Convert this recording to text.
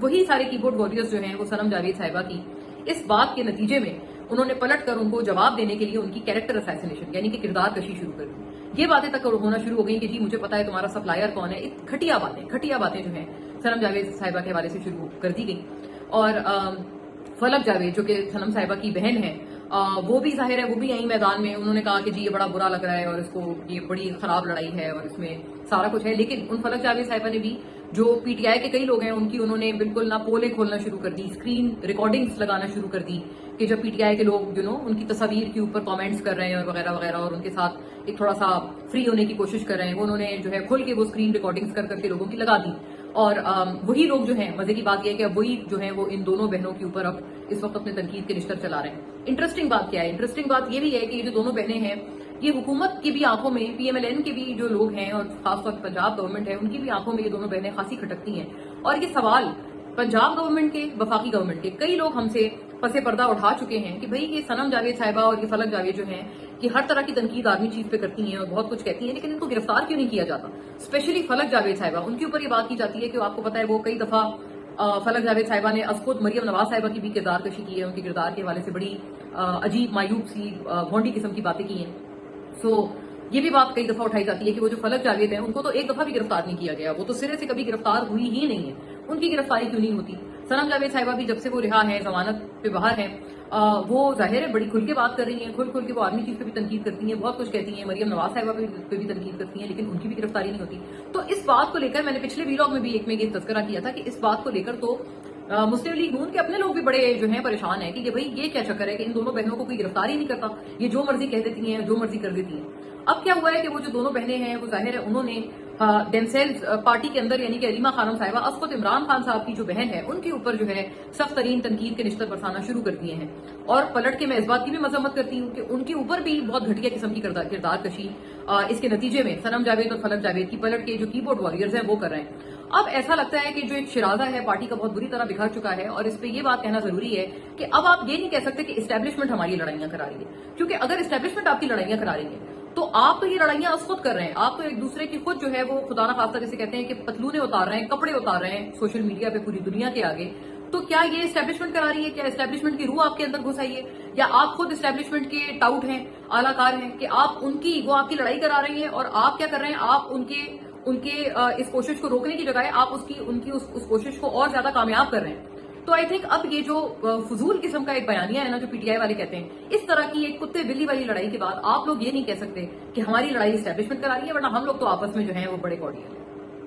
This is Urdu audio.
وہی سارے کی بورڈ وارریئرز جو ہیں وہ سنم جاوید صاحبہ کی اس بات کے نتیجے میں انہوں نے پلٹ کر ان کو جواب دینے کے لیے ان کی کیریکٹر اسیسینیشن یعنی کہ کردار کشی شروع کر دی. یہ باتیں تک ہونا شروع ہو گئی کہ جی مجھے پتا ہے تمہارا سپلائر کون ہے. کھٹیا باتیں جو ہیں سنم جاوید صاحبہ کے حوالے سے شروع کر دی گئی. اور فلک جاوید جو کہ سنم صاحبہ کی بہن ہے وہ بھی ظاہر ہے وہ بھی یہیں میدان میں انہوں نے کہا کہ جی یہ بڑا برا لگ رہا ہے اور اس کو یہ بڑی خراب لڑائی ہے اور اس میں سارا کچھ ہے. لیکن ان فلک جاوید صاحبہ نے بھی جو پی ٹی آئی کے کئی لوگ ہیں ان کی انہوں نے بالکل نہ پولیں کھولنا شروع کر دی, اسکرین ریکارڈنگز لگانا شروع کر دی کہ جب پی ٹی آئی کے لوگ ان کی تصاویر کے اوپر کامنٹس کر رہے ہیں اور وغیرہ وغیرہ اور ان کے ساتھ ایک تھوڑا سا فری ہونے کی کوشش کر رہے ہیں, وہ انہوں نے جو ہے کھل کے وہ اسکرین ریکارڈنگز کر کر کے لوگوں کی لگا دی. اور وہی لوگ جو ہیں مزے کی بات یہ ہے کہ اب وہی جو ہیں وہ ان دونوں بہنوں کے اوپر اب اس وقت اپنے تنقید کے نشتر چلا رہے ہیں. انٹرسٹنگ بات کیا ہے؟ انٹرسٹنگ بات یہ بھی ہے کہ یہ جو دونوں بہنیں ہیں یہ حکومت کی بھی آنکھوں میں, پی ایم ایل این کے بھی جو لوگ ہیں اور خاص طور پر پنجاب گورنمنٹ ہے ان کی بھی آنکھوں میں یہ دونوں بہنیں خاصی کھٹکتی ہیں. اور یہ سوال پنجاب گورنمنٹ کے, وفاقی گورنمنٹ کے کئی لوگ ہم سے پس پردہ اٹھا چکے ہیں کہ بھئی یہ سنم جاوید صاحبہ اور یہ فلک جاوید جو ہیں کہ ہر طرح کی تنقید آرمی چیف پہ کرتی ہیں اور بہت کچھ کہتی ہیں, لیکن ان کو گرفتار کیوں نہیں کیا جاتا؟ اسپیشلی فلک جاوید صاحبہ, ان کے اوپر یہ بات کی جاتی ہے کہ آپ کو پتا ہے وہ کئی دفعہ فلک جاوید صاحبہ نے از خود مریم نواز صاحبہ کی بھی کردار کشی کی ہے, ان کے کردار کے حوالے سے بڑی عجیب مایوب سی بھونڈی قسم کی باتیں کی ہیں. سو یہ بھی بات کئی دفعہ اٹھائی جاتی ہے کہ وہ جو فلک جاوید ہیں ان کو تو ایک دفعہ بھی گرفتار نہیں کیا گیا, وہ تو سرے سے کبھی گرفتار ہوئی ہی نہیں ہے, ان کی گرفتاری کیوں نہیں ہوتی؟ سنم جاوید صاحبہ بھی جب سے وہ رہا ہے, ضمانت پہ باہر ہیں, وہ ظاہر ہے بڑی کھل کے بات کر رہی ہیں, کھل کے وہ آرمی چیف پہ بھی تنقید کرتی ہیں, بہت کچھ کہتی ہیں, مریم نواز صاحبہ پہ بھی تنقید کرتی ہیں, لیکن ان کی بھی گرفتاری نہیں ہوتی. تو اس بات کو لے کر میں نے پچھلے ویلاگ میں بھی ایک میں یہ تذکرہ کیا تھا کہ اس بات کو لے کر تو مسلم لیگ نون کے اپنے لوگ بھی بڑے جو ہیں پریشان ہیں کہ بھئی یہ کیا چکر ہے کہ ان دونوں بہنوں کو کوئی گرفتار ہی نہیں کرتا, یہ جو مرضی کہہ دیتی ہیں, جو مرضی کر دیتی ہیں. اب کیا ہوا ہے کہ وہ جو دونوں بہنیں ہیں وہ ظاہر ہے انہوں نے ڈیمسیلز پارٹی کے اندر یعنی کہ علیمہ خانم صاحبہ از خود عمران خان صاحب کی جو بہن ہے ان کے اوپر جو ہے سخت ترین تنقید کے نشتر برسانا شروع کر دیے ہیں. اور پلٹ کے میں اس بات کی بھی مذمت کرتی ہوں کہ ان کے اوپر بھی بہت گھٹیا قسم کی کردار کشی اس کے نتیجے میں سنم جاوید اور فلک جاوید کی پلٹ کے جو کی بورڈ وارریئرز ہیں وہ کر رہے ہیں. اب ایسا لگتا ہے کہ جو ایک شرازہ ہے پارٹی کا بہت بری طرح بکھر چکا ہے, اور اس پہ یہ بات کہنا ضروری ہے کہ اب آپ یہ نہیں کہہ سکتے کہ اسٹیبلشمنٹ ہماری لڑائیاں کرا رہی ہے, کیونکہ اگر اسٹیبلشمنٹ آپ کی لڑائیاں کرا رہی ہے تو آپ تو یہ لڑائیاں از خود کر رہے ہیں, آپ تو ایک دوسرے کی خود جو ہے وہ خدا نہ خواستہ جیسے کہتے ہیں کہ پتلونے اتار رہے ہیں, کپڑے اتار رہے ہیں سوشل میڈیا پہ پوری دنیا کے آگے. تو کیا یہ اسٹیبلشمنٹ کرا رہی ہے؟ کیا اسٹیبلشمنٹ کی روح آپ کے اندر گھس آئی ہے؟ یا آپ خود اسٹیبلشمنٹ کے ٹاؤٹ ہیں, اعلی کار ہیں کہ آپ وہ آپ کی لڑائی کرا رہی ہیں اور آپ کیا کر رہے ہیں, آپ ان کے اس کوشش کو روکنے کی جگہ آپ ان کی اس کوشش کو اور زیادہ کامیاب کر رہے ہیں. تو آئی تھنک اب یہ جو فضول قسم کا ایک بیانیہ ہے نا جو پی ٹی آئی والے کہتے ہیں, اس طرح کی ایک کتے بلی والی لڑائی کے بعد آپ لوگ یہ نہیں کہہ سکتے کہ ہماری لڑائی اسٹیبلشمنٹ کرا رہی ہے, ورنہ ہم لوگ تو آپس میں جو ہیں وہ بڑے کوڈی ہیں.